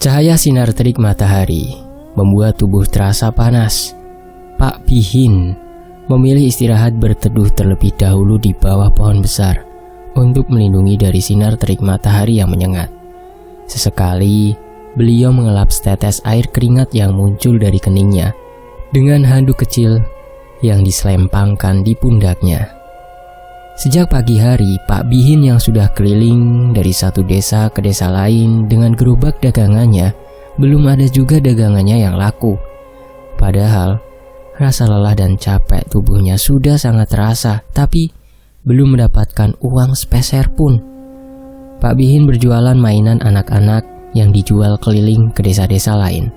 Cahaya sinar terik matahari membuat tubuh terasa panas. Pak Bihin memilih istirahat berteduh terlebih dahulu di bawah pohon besar untuk melindungi dari sinar terik matahari yang menyengat. Sesekali, beliau mengelap setetes air keringat yang muncul dari keningnya dengan handuk kecil yang diselempangkan di pundaknya. Sejak pagi hari, Pak Bihin yang sudah keliling dari satu desa ke desa lain dengan gerobak dagangannya, belum ada juga dagangannya yang laku. Padahal, rasa lelah dan capek tubuhnya sudah sangat terasa, tapi belum mendapatkan uang sepeser pun. Pak Bihin berjualan mainan anak-anak yang dijual keliling ke desa-desa lain.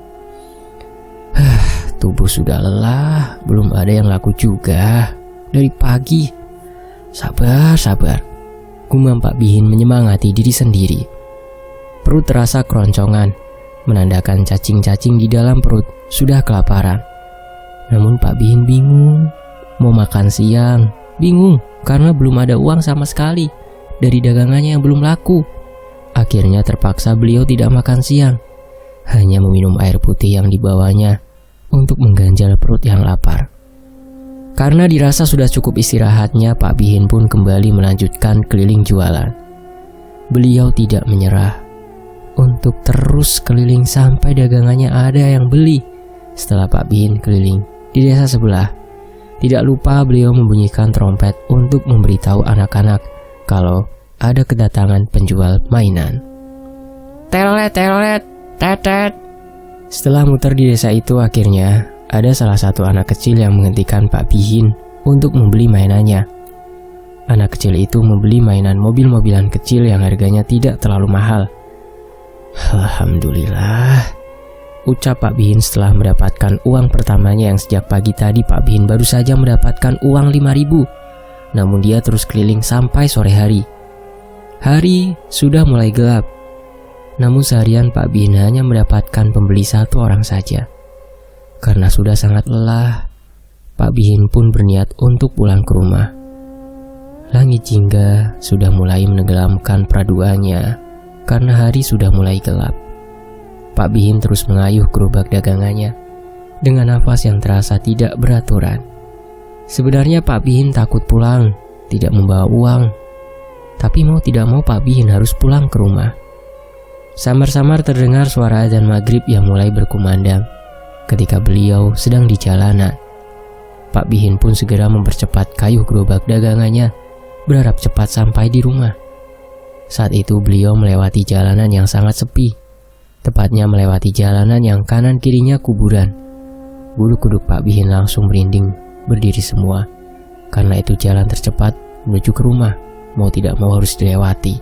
Tubuh sudah lelah, belum ada yang laku juga. Dari pagi. Sabar, gumam Pak Bihin menyemangati diri sendiri. Perut terasa keroncongan, menandakan cacing-cacing di dalam perut sudah kelaparan. Namun Pak Bihin bingung, mau makan siang, bingung karena belum ada uang sama sekali dari dagangannya yang belum laku. Akhirnya terpaksa beliau tidak makan siang, hanya meminum air putih yang dibawanya untuk mengganjal perut yang lapar. Karena dirasa sudah cukup istirahatnya, Pak Bihin pun kembali melanjutkan keliling jualan. Beliau tidak menyerah untuk terus keliling sampai dagangannya ada yang beli. Setelah Pak Bihin keliling di desa sebelah, tidak lupa beliau membunyikan trompet untuk memberitahu anak-anak kalau ada kedatangan penjual mainan. Telolet, telolet, tetet. Setelah muter di desa itu, akhirnya ada salah satu anak kecil yang menghentikan Pak Bihin untuk membeli mainannya. Anak kecil itu membeli mainan mobil-mobilan kecil yang harganya tidak terlalu mahal. Alhamdulillah, ucap Pak Bihin setelah mendapatkan uang pertamanya yang sejak pagi tadi Pak Bihin baru saja mendapatkan uang 5.000. Namun dia terus keliling sampai sore hari. Hari sudah mulai gelap. Namun seharian Pak Bihin hanya mendapatkan pembeli satu orang saja. Karena sudah sangat lelah, Pak Bihin pun berniat untuk pulang ke rumah. Langit jingga sudah mulai menenggelamkan peraduannya karena hari sudah mulai gelap. Pak Bihin terus mengayuh gerobak dagangannya dengan nafas yang terasa tidak beraturan. Sebenarnya Pak Bihin takut pulang, tidak membawa uang. Tapi mau tidak mau Pak Bihin harus pulang ke rumah. Samar-samar terdengar suara azan maghrib yang mulai berkumandang ketika beliau sedang di jalanan. Pak Bihin pun segera mempercepat kayuh gerobak dagangannya, berharap cepat sampai di rumah. Saat itu beliau melewati jalanan yang sangat sepi, tepatnya melewati jalanan yang kanan kirinya kuburan. Bulu kuduk Pak Bihin langsung merinding, berdiri semua, karena itu jalan tercepat menuju ke rumah, mau tidak mau harus dilewati.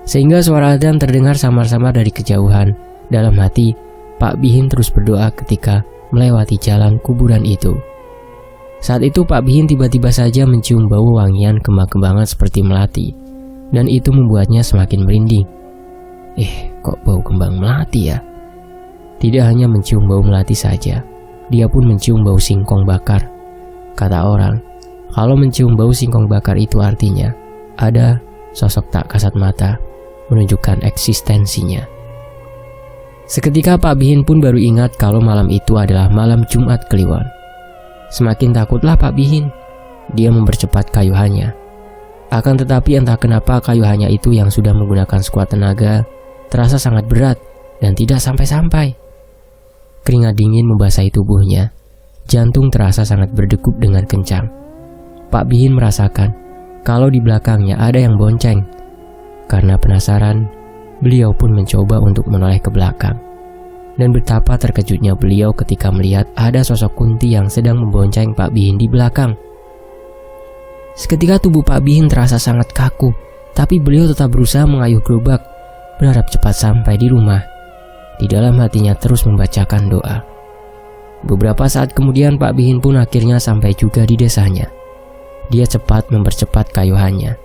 Sehingga suara adzan terdengar samar-samar dari kejauhan. Dalam hati, Pak Bihin terus berdoa ketika melewati jalan kuburan itu. Saat itu Pak Bihin tiba-tiba saja mencium bau wangian kembang-kembangan seperti melati, dan itu membuatnya semakin merinding. Kok bau kembang melati ya? Tidak hanya mencium bau melati saja, dia pun mencium bau singkong bakar. Kata orang, kalau mencium bau singkong bakar itu artinya ada sosok tak kasat mata menunjukkan eksistensinya. Seketika Pak Bihin pun baru ingat kalau malam itu adalah malam Jumat Kliwon. Semakin takutlah Pak Bihin. Dia mempercepat kayuhannya. Akan tetapi entah kenapa kayuhannya itu yang sudah menggunakan sekuat tenaga terasa sangat berat dan tidak sampai-sampai. Keringat dingin membasahi tubuhnya. Jantung terasa sangat berdegup dengan kencang. Pak Bihin merasakan kalau di belakangnya ada yang bonceng. Karena penasaran, beliau pun mencoba untuk menoleh ke belakang. Dan betapa terkejutnya beliau ketika melihat ada sosok Kunti yang sedang membonceng Pak Bihin di belakang. Seketika tubuh Pak Bihin terasa sangat kaku, tapi beliau tetap berusaha mengayuh gerobak, berharap cepat sampai di rumah. Di dalam hatinya terus membacakan doa. Beberapa saat kemudian Pak Bihin pun akhirnya sampai juga di desanya. Dia cepat mempercepat kayuhannya,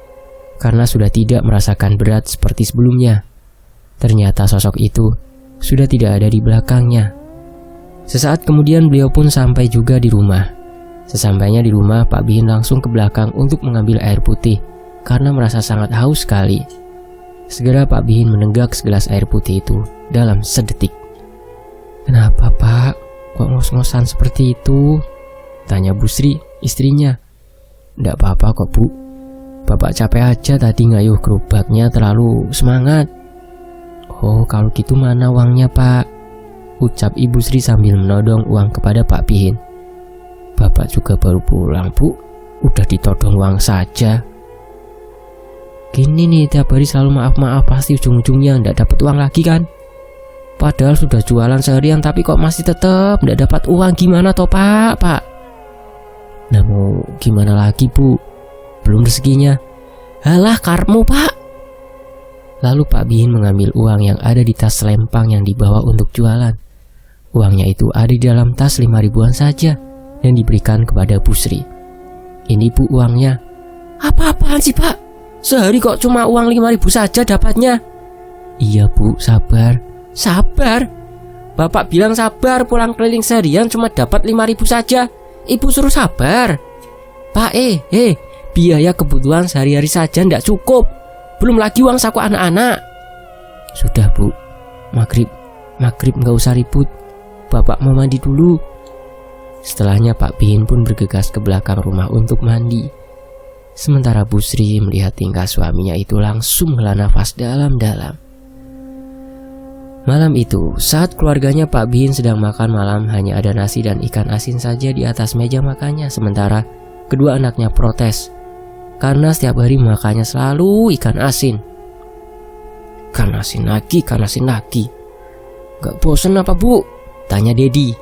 karena sudah tidak merasakan berat seperti sebelumnya. Ternyata sosok itu sudah tidak ada di belakangnya. Sesaat kemudian beliau pun sampai juga di rumah. Sesampainya di rumah, Pak Bihin langsung ke belakang untuk mengambil air putih karena merasa sangat haus sekali. Segera Pak Bihin menenggak segelas air putih itu dalam sedetik. "Kenapa Pak? Kok ngos-ngosan seperti itu?" tanya Bu Sri, istrinya. "Nggak apa-apa kok Bu. Bapak capek aja tadi ngayuh gerobaknya terlalu semangat." "Oh, kalau gitu mana uangnya Pak?" ucap Ibu Sri sambil menodong uang kepada Pak Bihin. "Bapak juga baru pulang Bu, udah ditodong uang saja. Gini nih, tiap hari selalu maaf-maaf, pasti ujung-ujungnya nggak dapat uang lagi kan? Padahal sudah jualan seharian tapi kok masih tetap nggak dapat uang, gimana toh Pak? Nah mau gimana lagi Bu, belum rezekinya." "Halah karmu Pak." Lalu Pak Bihin mengambil uang yang ada di tas selempang yang dibawa untuk jualan. Uangnya itu ada di dalam tas 5 ribuan saja dan diberikan kepada Bu Sri. "Ini Bu uangnya." "Apa-apaan sih Pak? Sehari kok cuma uang 5 ribu saja dapatnya." "Iya Bu, sabar." "Sabar? Bapak bilang sabar, pulang keliling seharian cuma dapat 5 ribu saja. Ibu suruh sabar." "Pak biaya kebutuhan sehari-hari saja ndak cukup, belum lagi uang saku anak-anak." "Sudah Bu, maghrib nggak usah ribut, Bapak mau mandi dulu." Setelahnya Pak Bihin pun bergegas ke belakang rumah untuk mandi. Sementara Bu Sri melihat tingkah suaminya itu langsung menghela nafas dalam-dalam. Malam itu, saat keluarganya Pak Bihin sedang makan malam, hanya ada nasi dan ikan asin saja di atas meja makannya. Sementara kedua anaknya protes karena setiap hari makannya selalu ikan asin. Ikan asin lagi. "Gak bosen apa Bu?" tanya Dedi.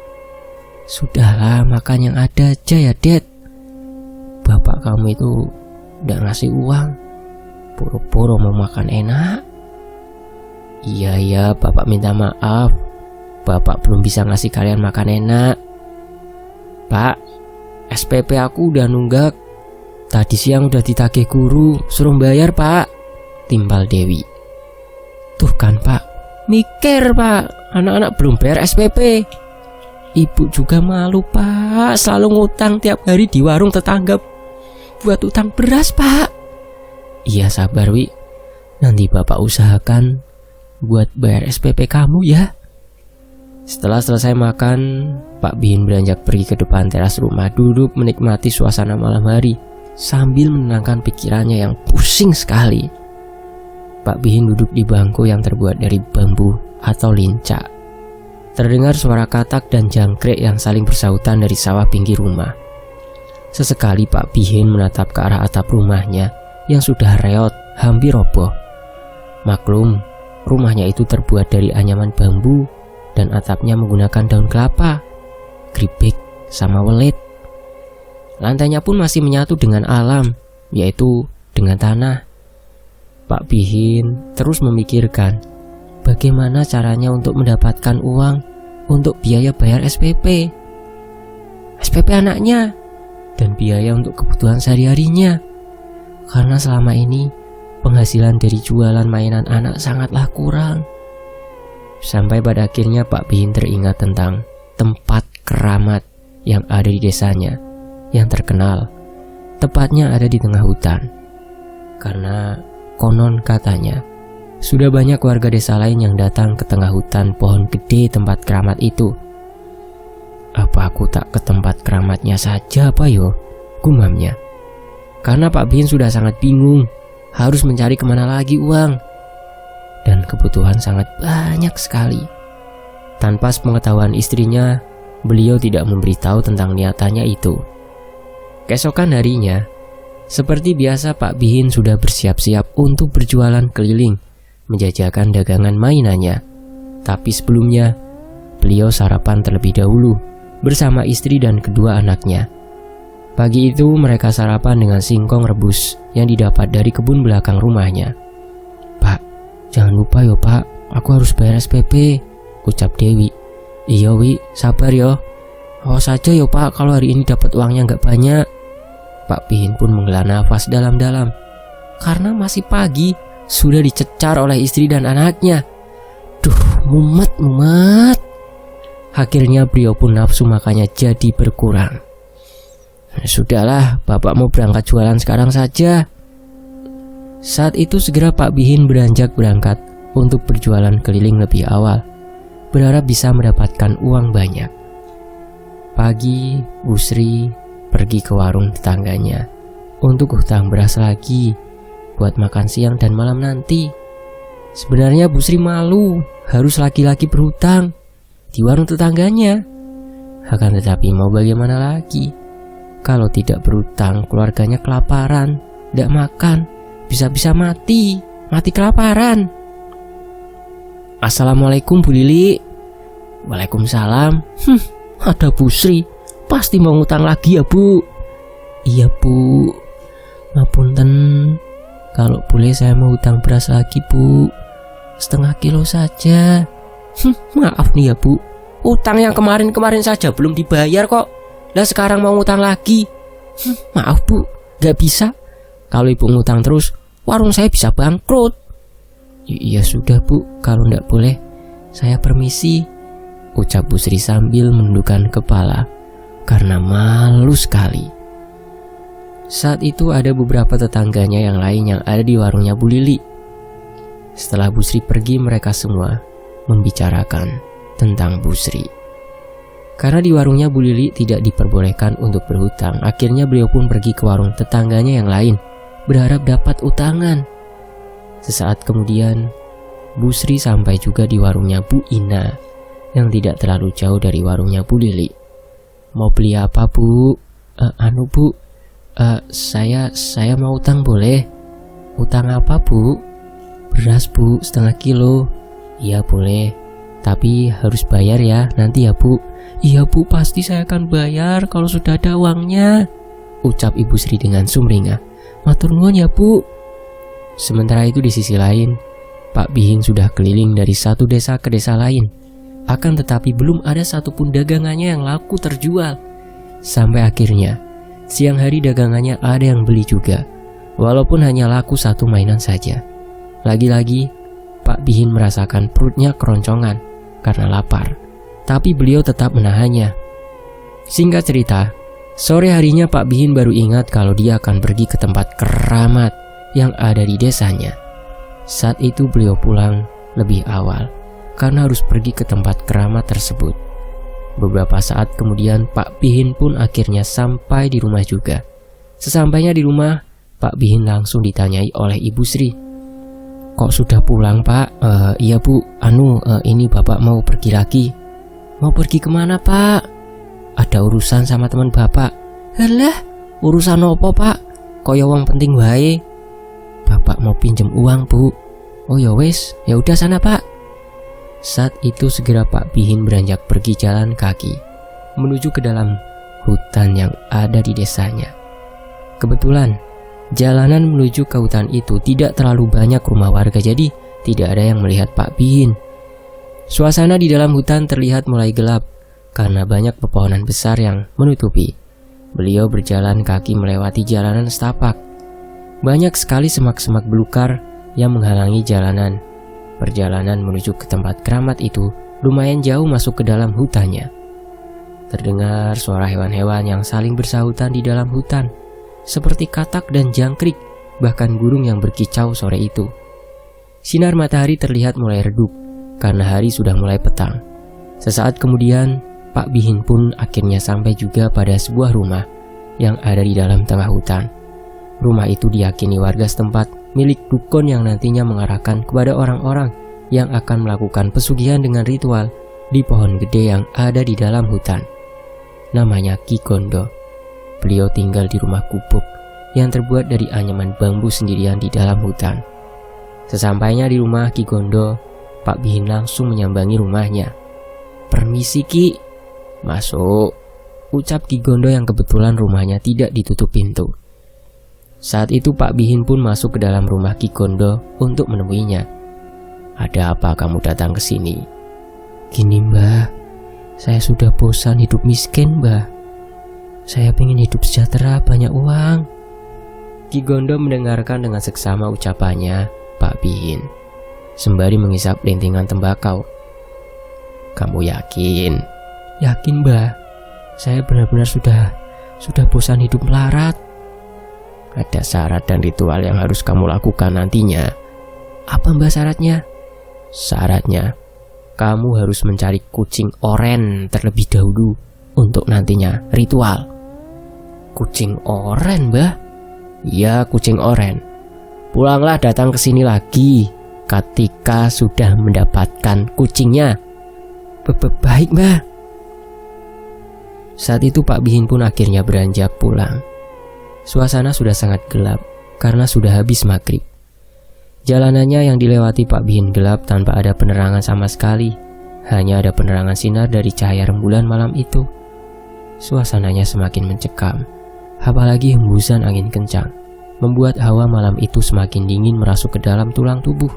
"Sudahlah, makan yang ada aja ya Ded. Bapak kamu itu udah ngasih uang, poro-poro mau makan enak." Iya, Bapak minta maaf, Bapak belum bisa ngasih kalian makan enak." "Pak, SPP aku udah nunggak. Tadi siang udah ditagih guru, suruh bayar Pak," timbal Dewi. "Tuh kan Pak, mikir Pak, anak-anak belum bayar SPP. Ibu juga malu Pak, selalu ngutang tiap hari di warung tetangga buat utang beras Pak." "Iya sabar Wi, nanti Bapak usahakan buat bayar SPP kamu ya." Setelah selesai makan, Pak Bihin beranjak pergi ke depan teras rumah, duduk menikmati suasana malam hari sambil menenangkan pikirannya yang pusing sekali. Pak Bihin duduk di bangku yang terbuat dari bambu atau lincah. Terdengar suara katak dan jangkrik yang saling bersautan dari sawah pinggir rumah. Sesekali Pak Bihin menatap ke arah atap rumahnya yang sudah reot, hampir roboh. Maklum, rumahnya itu terbuat dari anyaman bambu dan atapnya menggunakan daun kelapa, gribek, sama welit. Lantainya pun masih menyatu dengan alam, yaitu dengan tanah. Pak Bihin terus memikirkan bagaimana caranya untuk mendapatkan uang untuk biaya bayar SPP anaknya, dan biaya untuk kebutuhan sehari-harinya. Karena selama ini penghasilan dari jualan mainan anak sangatlah kurang. Sampai pada akhirnya Pak Bihin teringat tentang tempat keramat yang ada di desanya, yang terkenal. Tepatnya ada di tengah hutan. Karena konon katanya sudah banyak warga desa lain yang datang ke tengah hutan pohon gede tempat keramat itu. "Apa aku tak ke tempat keramatnya saja apa yo?" gumamnya. Karena Pak Bihin sudah sangat bingung harus mencari kemana lagi uang, dan kebutuhan sangat banyak sekali. Tanpa sepengetahuan istrinya, beliau tidak memberitahu tentang niatannya itu. Keesokan harinya, seperti biasa Pak Bihin sudah bersiap-siap untuk berjualan keliling, menjajakan dagangan mainannya. Tapi sebelumnya, beliau sarapan terlebih dahulu bersama istri dan kedua anaknya. Pagi itu mereka sarapan dengan singkong rebus yang didapat dari kebun belakang rumahnya. "Pak, jangan lupa yo Pak, aku harus bayar SPP," ucap Dewi. "Iya Wi, sabar yo. Awas saja yo Pak kalau hari ini dapat uangnya nggak banyak." Pak Bihin pun menghela nafas dalam-dalam. Karena masih pagi, sudah dicecar oleh istri dan anaknya. Duh, mumet. Akhirnya beliau pun nafsu makannya jadi berkurang. "Sudahlah, Bapak mau berangkat jualan sekarang saja." Saat itu segera Pak Bihin beranjak berangkat untuk berjualan keliling lebih awal, berharap bisa mendapatkan uang banyak. Pagi, Bu Sri pergi ke warung tetangganya untuk hutang beras lagi buat makan siang dan malam nanti. Sebenarnya Bu Sri malu harus laki-laki berhutang di warung tetangganya. Akan tetapi mau bagaimana lagi? Kalau tidak berhutang, keluarganya kelaparan, tidak makan, bisa-bisa mati kelaparan. Assalamualaikum Bu Lili. Waalaikumsalam. Ada Bu Sri, pasti mau ngutang lagi ya Bu? Iya Bu, ngapunten, kalau boleh saya mau hutang beras lagi Bu, 0,5 kilo saja. Maaf nih ya Bu, utang yang kemarin-kemarin saja belum dibayar kok. Lah sekarang mau ngutang lagi. Maaf Bu, gak bisa. Kalau Ibu ngutang terus, warung saya bisa bangkrut. Iya sudah Bu, kalau ndak boleh, saya permisi, ucap Bu Sri sambil menundukkan kepala karena malu sekali. Saat itu ada beberapa tetangganya yang lain yang ada di warungnya Bu Lili. Setelah Bu Sri pergi, mereka semua membicarakan tentang Bu Sri. Karena di warungnya Bu Lili tidak diperbolehkan untuk berhutang, akhirnya beliau pun pergi ke warung tetangganya yang lain, berharap dapat utangan. Sesaat kemudian, Bu Sri sampai juga di warungnya Bu Ina, yang tidak terlalu jauh dari warungnya Bu Lili. Mau beli apa Bu? Bu, saya mau utang boleh? Utang apa Bu? Beras Bu, 0,5 kilo. Iya boleh, tapi harus bayar ya nanti ya Bu. Iya Bu, pasti saya akan bayar kalau sudah ada uangnya, ucap Ibu Sri dengan sumringah. Matur nuwun ya Bu. Sementara itu di sisi lain, Pak Bihin sudah keliling dari satu desa ke desa lain. Akan tetapi belum ada satupun dagangannya yang laku terjual. Sampai akhirnya siang hari dagangannya ada yang beli juga, walaupun hanya laku 1 mainan saja. Lagi-lagi Pak Bihin merasakan perutnya keroncongan karena lapar, tapi beliau tetap menahannya. Singkat cerita, sore harinya Pak Bihin baru ingat kalau dia akan pergi ke tempat keramat yang ada di desanya. Saat itu beliau pulang lebih awal karena harus pergi ke tempat keramat tersebut. Beberapa saat kemudian Pak Bihin pun akhirnya sampai di rumah juga. Sesampainya di rumah, Pak Bihin langsung ditanyai oleh Ibu Sri. Kok sudah pulang Pak? Iya Bu, ini Bapak mau pergi lagi. Mau pergi kemana Pak? Ada urusan sama teman Bapak. Halah, urusan apa Pak? Kaya wong penting wae. Bapak mau pinjem uang Bu. Oh ya wes, ya udah sana Pak. Saat itu segera Pak Bihin beranjak pergi jalan kaki menuju ke dalam hutan yang ada di desanya. Kebetulan jalanan menuju ke hutan itu tidak terlalu banyak rumah warga, jadi tidak ada yang melihat Pak Bihin. Suasana di dalam hutan terlihat mulai gelap karena banyak pepohonan besar yang menutupi. Beliau berjalan kaki melewati jalanan setapak. Banyak sekali semak-semak belukar yang menghalangi jalanan. Perjalanan menuju ke tempat keramat itu lumayan jauh masuk ke dalam hutannya. Terdengar suara hewan-hewan yang saling bersahutan di dalam hutan, seperti katak dan jangkrik, bahkan burung yang berkicau sore itu. Sinar matahari terlihat mulai redup karena hari sudah mulai petang. Sesaat kemudian, Pak Bihin pun akhirnya sampai juga pada sebuah rumah yang ada di dalam tengah hutan. Rumah itu diyakini warga setempat milik dukun yang nantinya mengarahkan kepada orang-orang yang akan melakukan pesugihan dengan ritual di pohon gede yang ada di dalam hutan. Namanya Ki Gondo. Beliau tinggal di rumah gubuk yang terbuat dari anyaman bambu sendirian di dalam hutan. Sesampainya di rumah Ki Gondo, Pak Bihin langsung menyambangi rumahnya. Permisi Ki. Masuk, ucap Ki Gondo yang kebetulan rumahnya tidak ditutup pintu. Saat itu Pak Bihin pun masuk ke dalam rumah Ki Gondo untuk menemuinya. Ada apa kamu datang ke sini? Gini Mbah, saya sudah bosan hidup miskin Mbah. Saya ingin hidup sejahtera, banyak uang. Ki Gondo mendengarkan dengan seksama ucapannya Pak Bihin, sembari mengisap lintingan tembakau. Kamu yakin? Yakin Mbah, saya benar-benar sudah bosan hidup melarat. Ada syarat dan ritual yang harus kamu lakukan nantinya. Apa mbah syaratnya? Syaratnya, kamu harus mencari kucing oren terlebih dahulu untuk nantinya ritual. Kucing oren, mbah? Iya, kucing oren. Pulanglah datang ke sini lagi ketika sudah mendapatkan kucingnya. Baik, mbah. Saat itu Pak Bihin pun akhirnya beranjak pulang. Suasana sudah sangat gelap karena sudah habis maghrib. Jalanannya yang dilewati Pak Bihin gelap tanpa ada penerangan sama sekali. Hanya ada penerangan sinar dari cahaya rembulan malam itu. Suasananya semakin mencekam. Apalagi hembusan angin kencang membuat hawa malam itu semakin dingin merasuk ke dalam tulang tubuh.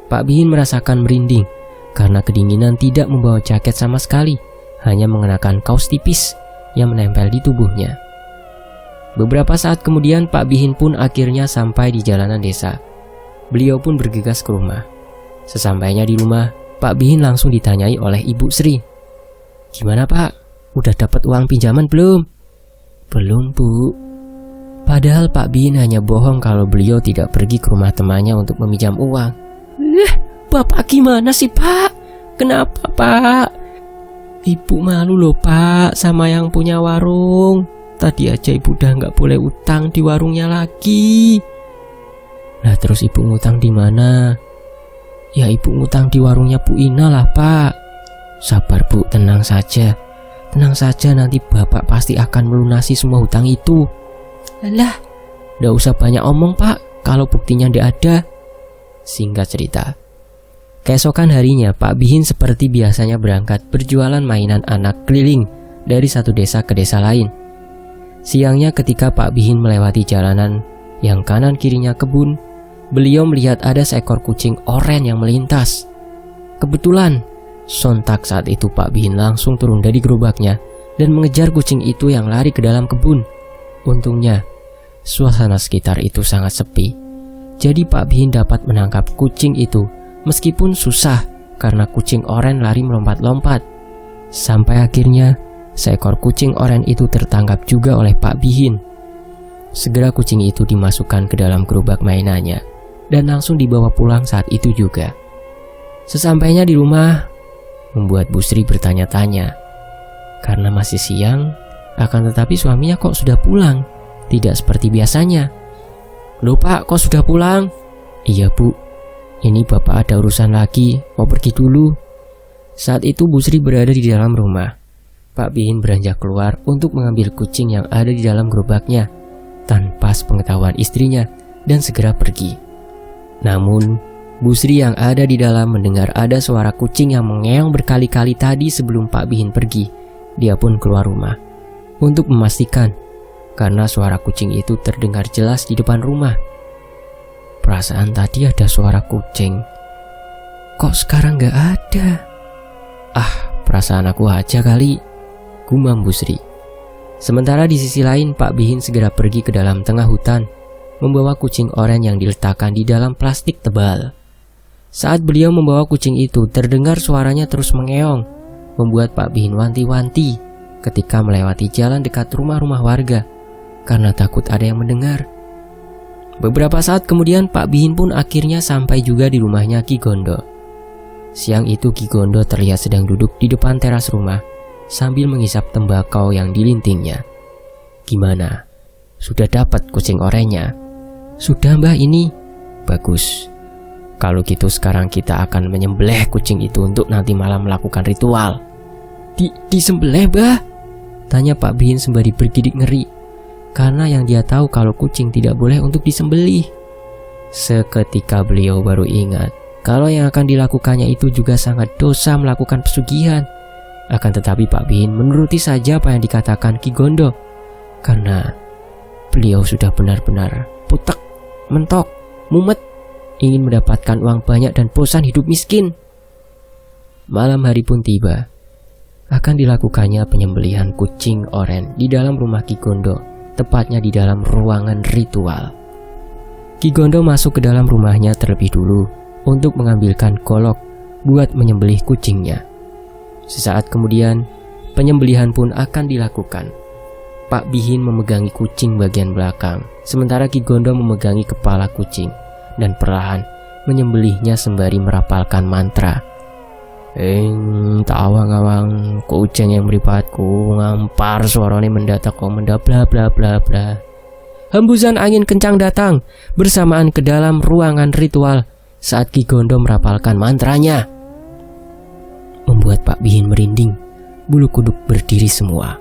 Pak Bihin merasakan merinding karena kedinginan tidak membawa jaket sama sekali, hanya mengenakan kaos tipis yang menempel di tubuhnya. Beberapa saat kemudian Pak Bihin pun akhirnya sampai di jalanan desa. Beliau pun bergegas ke rumah. Sesampainya di rumah, Pak Bihin langsung ditanyai oleh Ibu Sri. Gimana Pak? Udah dapat uang pinjaman belum? Belum Bu. Padahal Pak Bihin hanya bohong kalau beliau tidak pergi ke rumah temannya untuk meminjam uang. Bapak gimana sih Pak? Kenapa Pak? Ibu malu loh Pak sama yang punya warung. Tadi aja ibu udah nggak boleh utang di warungnya lagi. Nah terus ibu ngutang di mana? Ya ibu ngutang di warungnya Bu Ina lah Pak. Sabar Bu, tenang saja. Tenang saja, nanti Bapak pasti akan melunasi semua hutang itu. Alah, nggak usah banyak omong Pak, kalau buktinya nggak ada. Singkat cerita, keesokan harinya Pak Bihin seperti biasanya berangkat berjualan mainan anak keliling dari satu desa ke desa lain. Siangnya ketika Pak Bihin melewati jalanan yang kanan kirinya kebun, beliau melihat ada seekor kucing oren yang melintas. Kebetulan, sontak saat itu Pak Bihin langsung turun dari gerobaknya dan mengejar kucing itu yang lari ke dalam kebun. Untungnya, suasana sekitar itu sangat sepi. Jadi Pak Bihin dapat menangkap kucing itu meskipun susah karena kucing oren lari melompat-lompat. Sampai akhirnya, seekor kucing oren itu tertangkap juga oleh Pak Bihin. Segera kucing itu dimasukkan ke dalam gerobak mainannya dan langsung dibawa pulang saat itu juga. Sesampainya di rumah, membuat Bu Sri bertanya-tanya. Karena masih siang, akan tetapi suaminya kok sudah pulang, tidak seperti biasanya. Loh Pak, kok sudah pulang? Iya Bu, ini Bapak ada urusan lagi, mau pergi dulu. Saat itu Bu Sri berada di dalam rumah. Pak Bihin beranjak keluar untuk mengambil kucing yang ada di dalam gerobaknya tanpa sepengetahuan istrinya dan segera pergi. Namun, Bu Sri yang ada di dalam mendengar ada suara kucing yang mengeong berkali-kali tadi sebelum Pak Bihin pergi. Dia pun keluar rumah untuk memastikan karena suara kucing itu terdengar jelas di depan rumah. Perasaan tadi ada suara kucing. Kok sekarang gak ada? Ah, perasaan aku aja kali, gumam Bu Sri. Sementara di sisi lain Pak Bihin segera pergi ke dalam tengah hutan membawa kucing oren yang diletakkan di dalam plastik tebal. Saat beliau membawa kucing itu, terdengar suaranya terus mengeong, membuat Pak Bihin wanti-wanti ketika melewati jalan dekat rumah-rumah warga karena takut ada yang mendengar. Beberapa saat kemudian Pak Bihin pun akhirnya sampai juga di rumahnya Ki Gondo. Siang itu Ki Gondo terlihat sedang duduk di depan teras rumah sambil menghisap tembakau yang dilintingnya. Gimana? Sudah dapat kucing orennya? Sudah Mbah ini. Bagus. Kalau gitu sekarang kita akan menyembelih kucing itu untuk nanti malam melakukan ritual. Disembelih Mbah? Tanya Pak Bihin sembari bergidik ngeri. Karena yang dia tahu kalau kucing tidak boleh untuk disembelih. Seketika beliau baru ingat kalau yang akan dilakukannya itu juga sangat dosa melakukan pesugihan. Akan tetapi Pak Bihin menuruti saja apa yang dikatakan Ki Gondo. Karena beliau sudah benar-benar putek, mentok, mumet, ingin mendapatkan uang banyak dan bosan hidup miskin. Malam hari pun tiba. Akan dilakukannya penyembelihan kucing oren di dalam rumah Ki Gondo, tepatnya di dalam ruangan ritual. Ki Gondo masuk ke dalam rumahnya terlebih dulu untuk mengambilkan golok buat menyembelih kucingnya. Sesaat kemudian, penyembelihan pun akan dilakukan. Pak Bihin memegangi kucing bagian belakang, sementara Ki Gondo memegangi kepala kucing dan perlahan menyembelihnya sembari merapalkan mantra. Tawang-awang kucing yang meripatku, ngampar suarane mendatak kau mendak bla bla bla bla. Hembusan angin kencang datang bersamaan ke dalam ruangan ritual saat Ki Gondo merapalkan mantranya, membuat Pak Bihin merinding, bulu kuduk berdiri semua.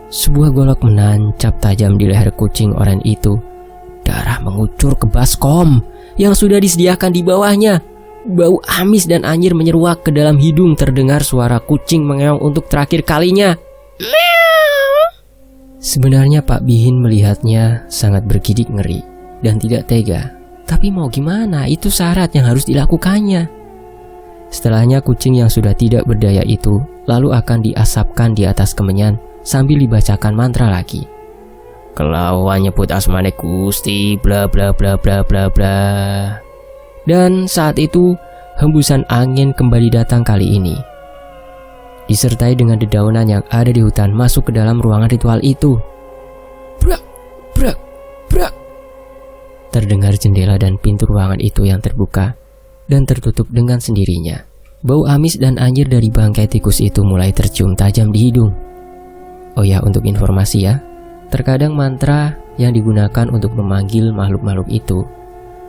Sebuah golok menancap tajam di leher kucing oranye itu. Darah mengucur ke baskom yang sudah disediakan di bawahnya. Bau amis dan anyir menyeruak ke dalam hidung. Terdengar suara kucing mengeong untuk terakhir kalinya. Sebenarnya Pak Bihin melihatnya sangat bergidik ngeri dan tidak tega. Tapi mau gimana, itu syarat yang harus dilakukannya. Setelahnya kucing yang sudah tidak berdaya itu lalu akan diasapkan di atas kemenyan sambil dibacakan mantra lagi. Kelawan nyebut asmane Gusti bla bla bla bla bla bla. Dan saat itu hembusan angin kembali datang kali ini, disertai dengan dedaunan yang ada di hutan masuk ke dalam ruangan ritual itu. Brak brak brak. Terdengar jendela dan pintu ruangan itu yang terbuka dan tertutup dengan sendirinya. Bau amis dan anyir dari bangkai tikus itu mulai tercium tajam di hidung. Oh ya, untuk informasi ya, terkadang mantra yang digunakan untuk memanggil makhluk-makhluk itu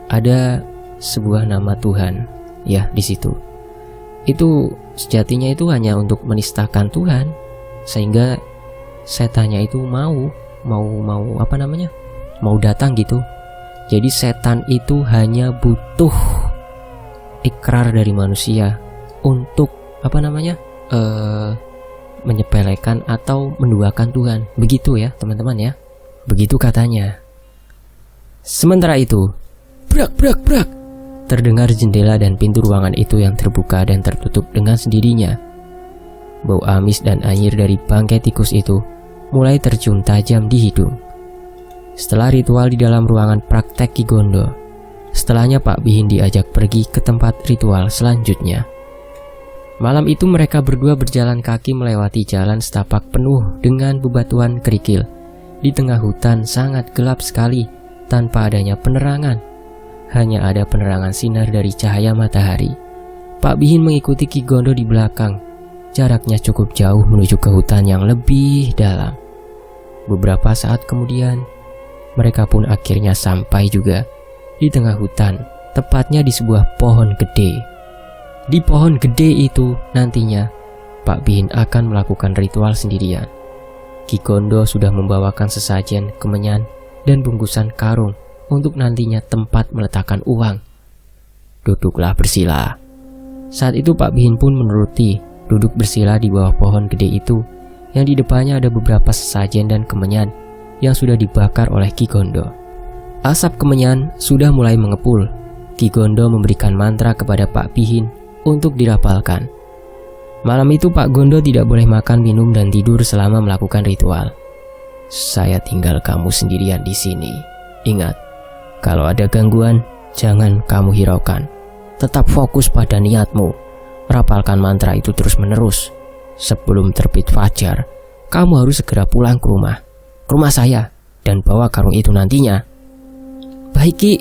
ada sebuah nama Tuhan ya di situ. Itu sejatinya itu hanya untuk menistakan Tuhan, sehingga setannya itu mau datang gitu. Jadi setan itu hanya butuh ikrar dari manusia untuk menyepelekan atau menduakan Tuhan. Begitu ya teman-teman ya. Begitu katanya. Sementara itu, brak brak brak, terdengar jendela dan pintu ruangan itu yang terbuka dan tertutup dengan sendirinya. Bau amis dan anyir dari bangkai tikus itu mulai tercium tajam di hidung. Setelah ritual di dalam ruangan praktek Ki Gondo, setelahnya Pak Bihin diajak pergi ke tempat ritual selanjutnya. Malam itu mereka berdua berjalan kaki melewati jalan setapak penuh dengan bebatuan kerikil. Di tengah hutan sangat gelap sekali tanpa adanya penerangan. Hanya ada penerangan sinar dari cahaya matahari. Pak Bihin mengikuti Ki Gondo di belakang. Jaraknya cukup jauh menuju ke hutan yang lebih dalam. Beberapa saat kemudian, mereka pun akhirnya sampai juga di tengah hutan, tepatnya di sebuah pohon gede. Di pohon gede itu nantinya Pak Bihin akan melakukan ritual sendirian. Ki Gondo sudah membawakan sesajen, kemenyan, dan bungkusan karung untuk nantinya tempat meletakkan uang. Duduklah bersila. Saat itu Pak Bihin pun menuruti, duduk bersila di bawah pohon gede itu, yang di depannya ada beberapa sesajen dan kemenyan yang sudah dibakar oleh Ki Gondo. Asap kemenyan sudah mulai mengepul. Ki Gondo memberikan mantra kepada Pak Bihin untuk dirapalkan. Malam itu Pak Gondo tidak boleh makan, minum, dan tidur selama melakukan ritual. Saya tinggal kamu sendirian di sini. Ingat, kalau ada gangguan, jangan kamu hiraukan. Tetap fokus pada niatmu. Rapalkan mantra itu terus-menerus. Sebelum terbit fajar, kamu harus segera pulang ke rumah saya, dan bawa karung itu nantinya. Baik, Ki.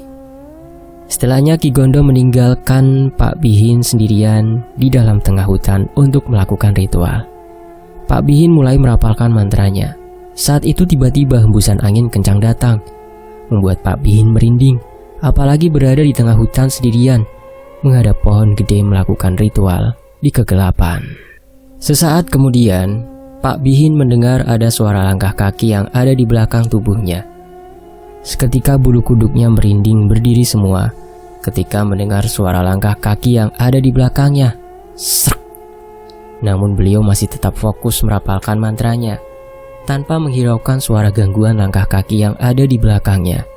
Setelahnya Ki Gondo meninggalkan Pak Bihin sendirian di dalam tengah hutan untuk melakukan ritual. Pak Bihin mulai merapalkan mantranya. Saat itu tiba-tiba hembusan angin kencang datang, membuat Pak Bihin merinding, apalagi berada di tengah hutan sendirian, menghadap pohon gede melakukan ritual di kegelapan. Sesaat kemudian, Pak Bihin mendengar ada suara langkah kaki yang ada di belakang tubuhnya. Seketika bulu kuduknya merinding berdiri semua ketika mendengar suara langkah kaki yang ada di belakangnya. Srek. Namun beliau masih tetap fokus merapalkan mantranya tanpa menghiraukan suara gangguan langkah kaki yang ada di belakangnya.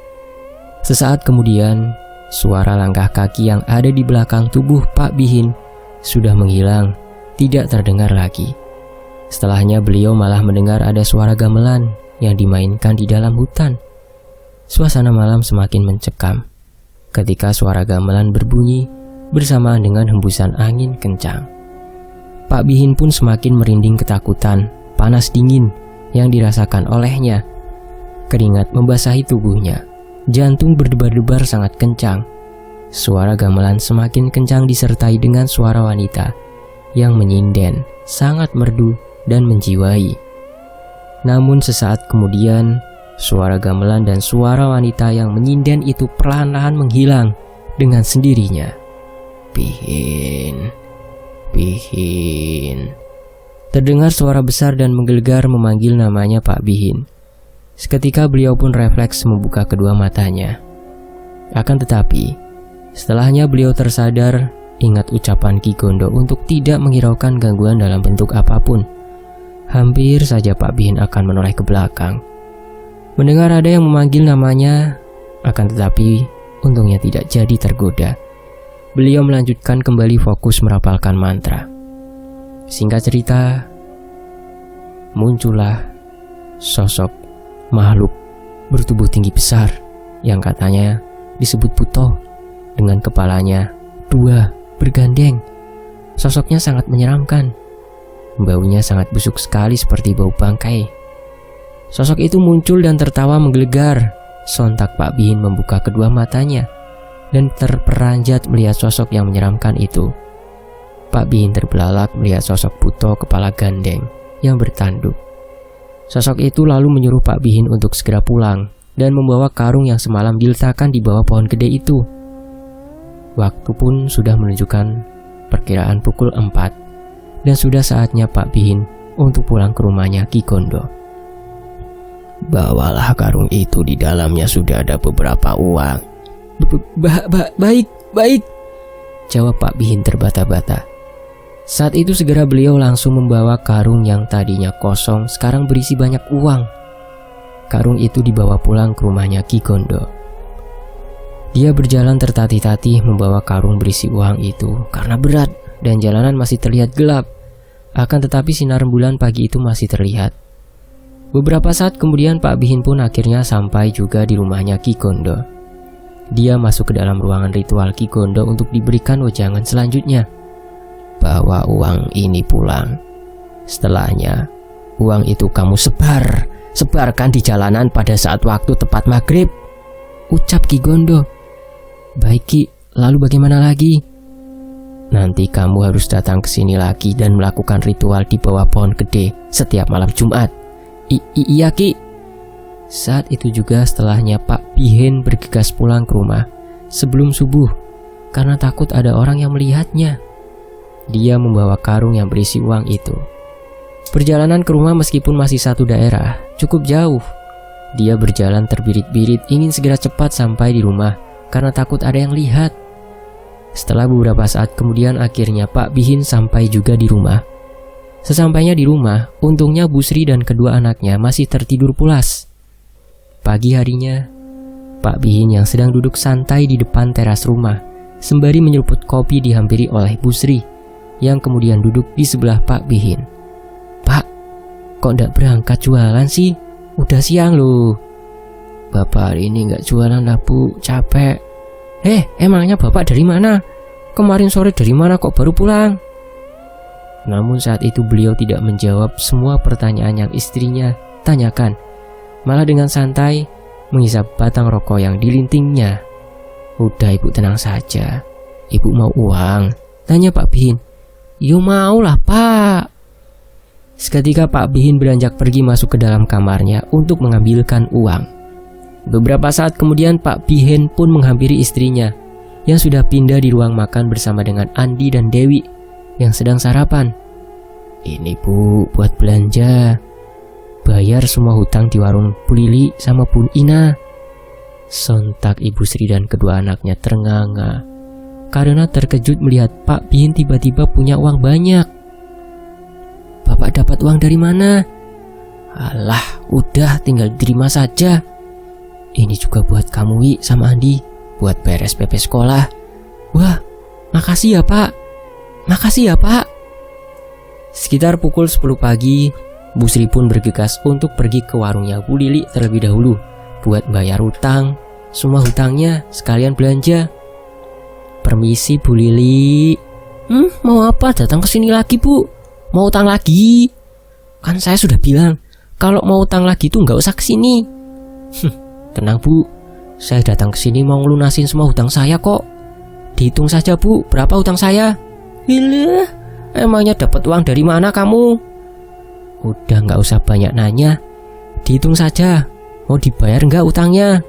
Sesaat kemudian, suara langkah kaki yang ada di belakang tubuh Pak Bihin sudah menghilang, tidak terdengar lagi. Setelahnya beliau malah mendengar ada suara gamelan yang dimainkan di dalam hutan. Suasana malam semakin mencekam ketika suara gamelan berbunyi bersamaan dengan hembusan angin kencang. Pak Bihin pun semakin merinding ketakutan, panas dingin, yang dirasakan olehnya. Keringat membasahi tubuhnya. Jantung berdebar-debar sangat kencang. Suara gamelan semakin kencang disertai dengan suara wanita yang menyinden, sangat merdu dan menjiwai. Namun sesaat kemudian, suara gamelan dan suara wanita yang menyinden itu perlahan-lahan menghilang dengan sendirinya. Bihin, Bihin. Terdengar suara besar dan menggelegar memanggil namanya Pak Bihin. Seketika beliau pun refleks membuka kedua matanya. Akan tetapi, setelahnya beliau tersadar ingat ucapan Ki Gondo untuk tidak menghiraukan gangguan dalam bentuk apapun. Hampir saja Pak Bihin akan menoleh ke belakang. Mendengar ada yang memanggil namanya, akan tetapi untungnya tidak jadi tergoda. Beliau melanjutkan kembali fokus merapalkan mantra. Singkat cerita, muncullah sosok makhluk bertubuh tinggi besar yang katanya disebut Buto, dengan kepalanya 2 bergandeng. Sosoknya sangat menyeramkan. Baunya sangat busuk sekali seperti bau bangkai. Sosok itu muncul dan tertawa menggelegar. Sontak Pak Bihin membuka kedua matanya dan terperanjat melihat sosok yang menyeramkan itu. Pak Bihin terbelalak melihat sosok Buto kepala gandeng yang bertanduk. Sosok itu lalu menyuruh Pak Bihin untuk segera pulang dan membawa karung yang semalam diletakkan di bawah pohon gede itu. Waktu pun sudah menunjukkan perkiraan pukul 4 dan sudah saatnya Pak Bihin untuk pulang ke rumahnya Ki Gondo. Bawalah karung itu, di dalamnya sudah ada beberapa uang. Baik, jawab Pak Bihin terbata-bata. Saat itu segera beliau langsung membawa karung yang tadinya kosong sekarang berisi banyak uang. Karung itu dibawa pulang ke rumahnya Ki Gondo. Dia berjalan tertatih-tatih membawa karung berisi uang itu karena berat dan jalanan masih terlihat gelap. Akan tetapi sinar rembulan pagi itu masih terlihat. Beberapa saat kemudian Pak Bihin pun akhirnya sampai juga di rumahnya Ki Gondo. Dia masuk ke dalam ruangan ritual Ki Gondo untuk diberikan wejangan selanjutnya. Bawa uang ini pulang. Setelahnya, uang itu kamu sebarkan di jalanan pada saat waktu tepat maghrib, ucap Ki Gondo. Baik Ki, lalu bagaimana lagi? Nanti kamu harus datang ke sini lagi dan melakukan ritual di bawah pohon gede setiap malam Jumat. Iya Ki. Saat itu juga setelahnya Pak Bihin bergegas pulang ke rumah sebelum subuh karena takut ada orang yang melihatnya. Dia membawa karung yang berisi uang itu. Perjalanan ke rumah meskipun masih satu daerah, cukup jauh. Dia berjalan terbirit-birit ingin segera cepat sampai di rumah karena takut ada yang lihat. Setelah beberapa saat kemudian akhirnya Pak Bihin sampai juga di rumah. Sesampainya di rumah, untungnya Bu Sri dan kedua anaknya masih tertidur pulas. Pagi harinya, Pak Bihin yang sedang duduk santai di depan teras rumah sembari menyeruput kopi dihampiri oleh Bu Sri yang kemudian duduk di sebelah Pak Bihin. Pak, kok ndak berangkat jualan sih? Udah siang loh. Bapak hari ini nggak jualan lah Bu, capek. Emangnya Bapak dari mana? Kemarin sore dari mana kok baru pulang? Namun saat itu beliau tidak menjawab semua pertanyaan yang istrinya tanyakan. Malah dengan santai menghisap batang rokok yang dilintingnya. Udah Ibu tenang saja. Ibu mau uang? Tanya Pak Bihin. Yo maulah Pak. Seketika Pak Bihin beranjak pergi masuk ke dalam kamarnya untuk mengambilkan uang. Beberapa saat kemudian Pak Bihin pun menghampiri istrinya yang sudah pindah di ruang makan bersama dengan Andi dan Dewi yang sedang sarapan. Ini Bu, buat belanja. Bayar semua hutang di warung Bu Lili sama Bu Ina. Sontak Ibu Sri dan kedua anaknya ternganga karena terkejut melihat Pak Bihin tiba-tiba punya uang banyak. Bapak dapat uang dari mana? Alah, udah tinggal diterima saja. Ini juga buat kamu Wi sama Andi, buat bayar SPP sekolah. Wah, makasih ya Pak. Makasih ya Pak. Sekitar pukul 10 pagi, Bu Sri pun bergegas untuk pergi ke warungnya Bu Lili terlebih dahulu buat bayar hutang, semua hutangnya sekalian belanja. Permisi Bu Lili. Mau apa datang ke sini lagi Bu? Mau utang lagi? Kan saya sudah bilang Kalau mau utang lagi tuh nggak usah kesini. Tenang Bu, saya datang kesini mau ngelunasin semua hutang saya kok. Dihitung saja Bu, berapa hutang saya? Gila, emangnya dapat uang dari mana kamu? Udah nggak usah banyak nanya, dihitung saja. Mau dibayar nggak utangnya?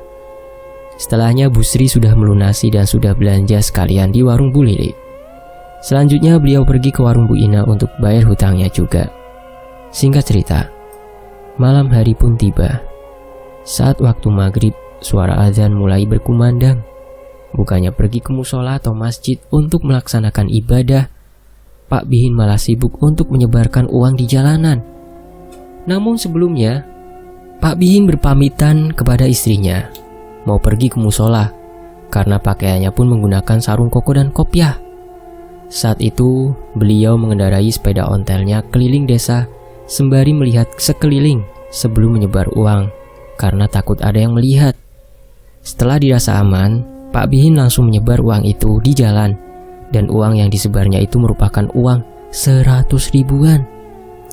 Setelahnya Bu Sri sudah melunasi dan sudah belanja sekalian di warung Bu Lili. Selanjutnya beliau pergi ke warung Bu Ina untuk bayar hutangnya juga. Singkat cerita, malam hari pun tiba. Saat waktu maghrib, suara azan mulai berkumandang. Bukannya pergi ke musola atau masjid untuk melaksanakan ibadah, Pak Bihin malah sibuk untuk menyebarkan uang di jalanan. Namun sebelumnya, Pak Bihin berpamitan kepada istrinya mau pergi ke musola karena pakaiannya pun menggunakan sarung koko dan kopiah. Saat itu, beliau mengendarai sepeda ontelnya keliling desa sembari melihat sekeliling sebelum menyebar uang karena takut ada yang melihat. Setelah dirasa aman, Pak Bihin langsung menyebar uang itu di jalan, dan uang yang disebarnya itu merupakan uang 100 ribuan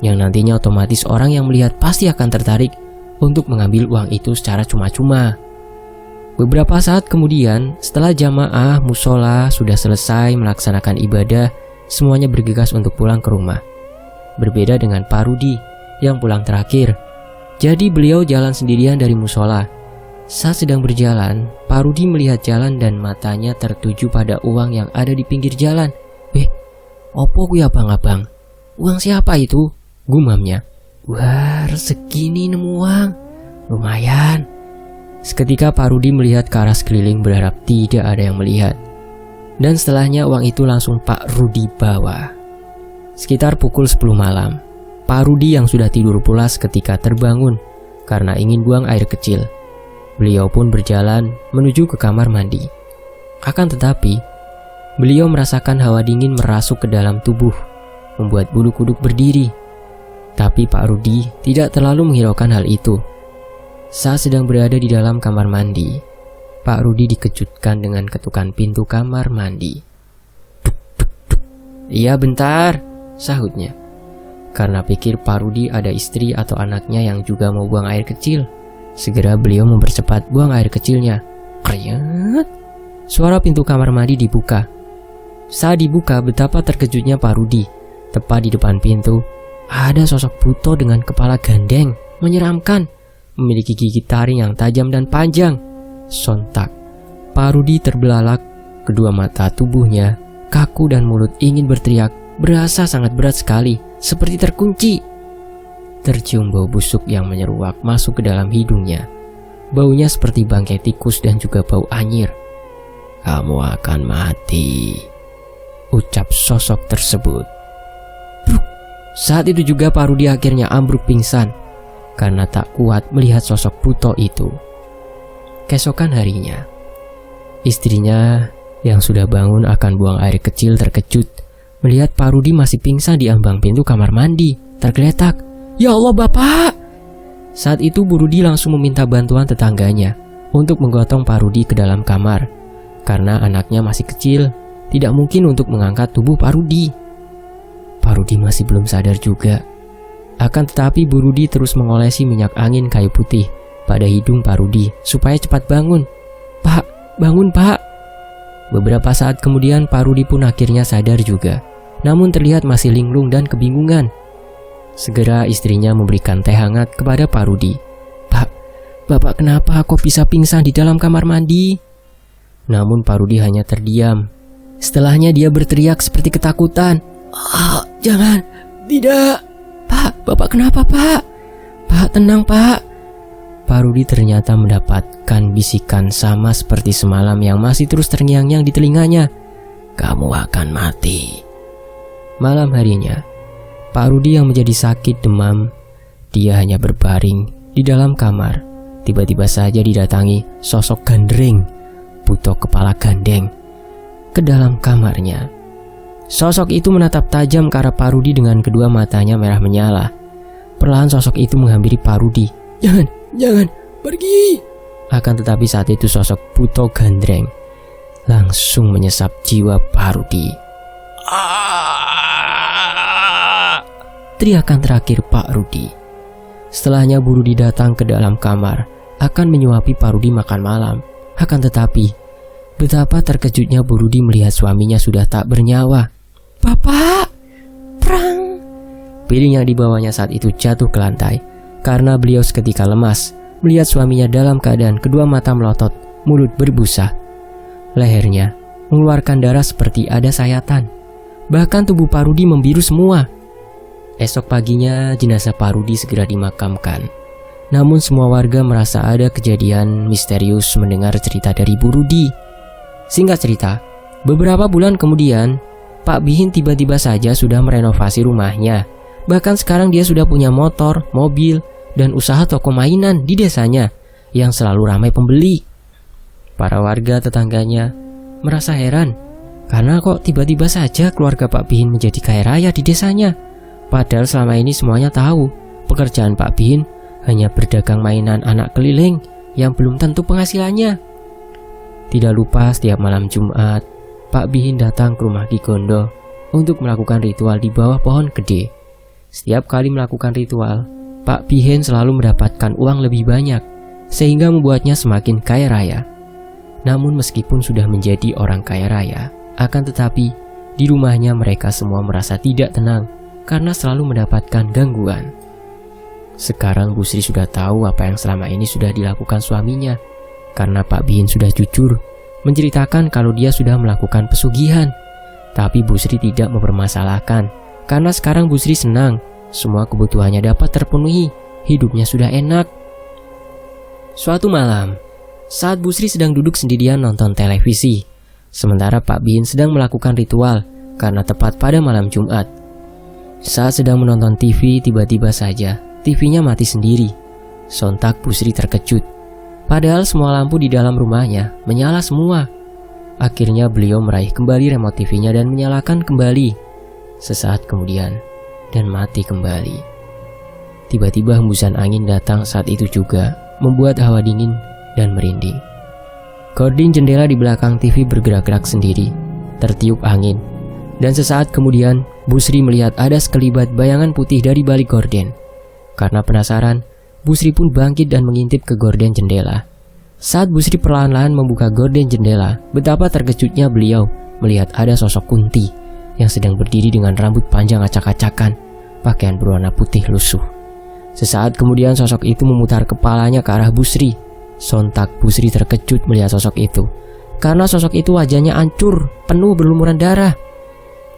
yang nantinya otomatis orang yang melihat pasti akan tertarik untuk mengambil uang itu secara cuma-cuma. Beberapa saat kemudian, setelah jamaah musola sudah selesai melaksanakan ibadah, semuanya bergegas untuk pulang ke rumah. Berbeda dengan Pak Rudi yang pulang terakhir. Jadi beliau jalan sendirian dari musola. Saat sedang berjalan, Pak Rudi melihat jalan dan matanya tertuju pada uang yang ada di pinggir jalan. Opo kuwi abang-abang? Uang siapa itu? Gumamnya. Wah, segini nemu uang. Lumayan. Seketika Pak Rudi melihat ke arah sekeliling berharap tidak ada yang melihat. Dan setelahnya uang itu langsung Pak Rudi bawa. Sekitar pukul 10 malam, Pak Rudi yang sudah tidur pulas ketika terbangun karena ingin buang air kecil. Beliau pun berjalan menuju ke kamar mandi. Akan tetapi, beliau merasakan hawa dingin merasuk ke dalam tubuh, membuat bulu kuduk berdiri. Tapi Pak Rudi tidak terlalu menghiraukan hal itu. Saat sedang berada di dalam kamar mandi, Pak Rudi dikejutkan dengan ketukan pintu kamar mandi. Duk, duk, duk. Iya bentar, sahutnya. Karena pikir Pak Rudi ada istri atau anaknya yang juga mau buang air kecil. Segera beliau mempercepat buang air kecilnya. Kriyat. Suara pintu kamar mandi dibuka. Saat dibuka, betapa terkejutnya Pak Rudi. Tepat di depan pintu, ada sosok buto dengan kepala gandeng, menyeramkan, memiliki gigi taring yang tajam dan panjang. Sontak, Pak Rudi terbelalak, kedua mata tubuhnya kaku dan mulut ingin berteriak, berasa sangat berat sekali, seperti terkunci. Tercium bau busuk yang menyeruak masuk ke dalam hidungnya. Baunya seperti bangkai tikus dan juga bau anyir. Kamu akan mati, ucap sosok tersebut. Bruk. Saat itu juga Pak Rudi akhirnya ambruk pingsan karena tak kuat melihat sosok buto itu. Keesokan harinya, istrinya yang sudah bangun akan buang air kecil terkejut melihat Pak Rudi masih pingsan di ambang pintu kamar mandi, tergeletak. Ya Allah Bapak! Saat itu Bu Rudi langsung meminta bantuan tetangganya untuk menggotong Pak Rudi ke dalam kamar. Karena anaknya masih kecil, tidak mungkin untuk mengangkat tubuh Pak Rudi. Pak Rudi masih belum sadar juga. Akan tetapi Bu Rudi terus mengolesi minyak angin kayu putih pada hidung Pak Rudi supaya cepat bangun. Pak, bangun Pak! Beberapa saat kemudian Pak Rudi pun akhirnya sadar juga. Namun terlihat masih linglung dan kebingungan. Segera istrinya memberikan teh hangat kepada Pak Rudi. Pak, Bapak kenapa kok bisa pingsan di dalam kamar mandi? Namun Pak Rudi hanya terdiam. Setelahnya dia berteriak seperti ketakutan. Jangan, tidak. Pak, Bapak kenapa Pak? Pak, tenang Pak. Pak Rudi ternyata mendapatkan bisikan sama seperti semalam yang masih terus terngiang-ngiang di telinganya. Kamu akan mati. Malam harinya, Pak Rudi yang menjadi sakit demam, dia hanya berbaring di dalam kamar. Tiba-tiba saja didatangi sosok gandreng, buto kepala gandeng, ke dalam kamarnya. Sosok itu menatap tajam ke arah Pak Rudi dengan kedua matanya merah menyala. Perlahan sosok itu menghampiri Pak Rudi. Jangan, pergi! Akan tetapi saat itu sosok buto gandreng langsung menyesap jiwa Pak Rudi. Teriakan terakhir Pak Rudi Setelahnya Bu Rudi datang ke dalam kamar, akan menyuapi Pak Rudi makan malam. Akan tetapi, betapa terkejutnya Bu Rudi melihat suaminya sudah tak bernyawa. "Bapak, perang!" Piring yang dibawanya saat itu jatuh ke lantai, karena beliau seketika lemas melihat suaminya dalam keadaan kedua mata melotot, mulut berbusa. Lehernya mengeluarkan darah seperti ada sayatan. Bahkan tubuh Pak Rudi membiru semua. Esok paginya jenazah Pak Rudi segera dimakamkan. Namun semua warga merasa ada kejadian misterius mendengar cerita dari Bu Rudi. Singkat cerita, beberapa bulan kemudian Pak Bihin tiba-tiba saja sudah merenovasi rumahnya. Bahkan sekarang dia sudah punya motor, mobil, dan usaha toko mainan di desanya yang selalu ramai pembeli. Para warga tetangganya merasa heran, karena kok tiba-tiba saja keluarga Pak Bihin menjadi kaya raya di desanya. Padahal selama ini semuanya tahu pekerjaan Pak Bihin hanya berdagang mainan anak keliling yang belum tentu penghasilannya. Tidak lupa setiap malam Jumat, Pak Bihin datang ke rumah Ki Gondo untuk melakukan ritual di bawah pohon gede. Setiap kali melakukan ritual, Pak Bihin selalu mendapatkan uang lebih banyak, sehingga membuatnya semakin kaya raya. Namun meskipun sudah menjadi orang kaya raya, akan tetapi di rumahnya mereka semua merasa tidak tenang karena selalu mendapatkan gangguan. Sekarang Bu Sri sudah tahu apa yang selama ini sudah dilakukan suaminya, karena Pak Bihin sudah jujur menceritakan kalau dia sudah melakukan pesugihan. Tapi Bu Sri tidak mempermasalahkan, karena sekarang Bu Sri senang, semua kebutuhannya dapat terpenuhi, hidupnya sudah enak. Suatu malam, saat Bu Sri sedang duduk sendirian nonton televisi, sementara Pak Bihin sedang melakukan ritual karena tepat pada malam Jumat. Saat sedang menonton TV, tiba-tiba saja TV-nya mati sendiri. Sontak Bu Sri terkejut. Padahal semua lampu di dalam rumahnya menyala semua. Akhirnya beliau meraih kembali remote TV-nya dan menyalakan kembali. Sesaat kemudian, dan mati kembali. Tiba-tiba hembusan angin datang saat itu juga, membuat hawa dingin dan merinding. Gorden jendela di belakang TV bergerak-gerak sendiri, tertiup angin. Dan sesaat kemudian, Bu Sri melihat ada sekelibat bayangan putih dari balik gorden. Karena penasaran, Bu Sri pun bangkit dan mengintip ke gorden jendela. Saat Bu Sri perlahan-lahan membuka gorden jendela, betapa terkejutnya beliau melihat ada sosok Kunti yang sedang berdiri dengan rambut panjang acak-acakan, pakaian berwarna putih lusuh. Sesaat kemudian sosok itu memutar kepalanya ke arah Bu Sri. Sontak Bu Sri terkejut melihat sosok itu, karena sosok itu wajahnya hancur, penuh berlumuran darah.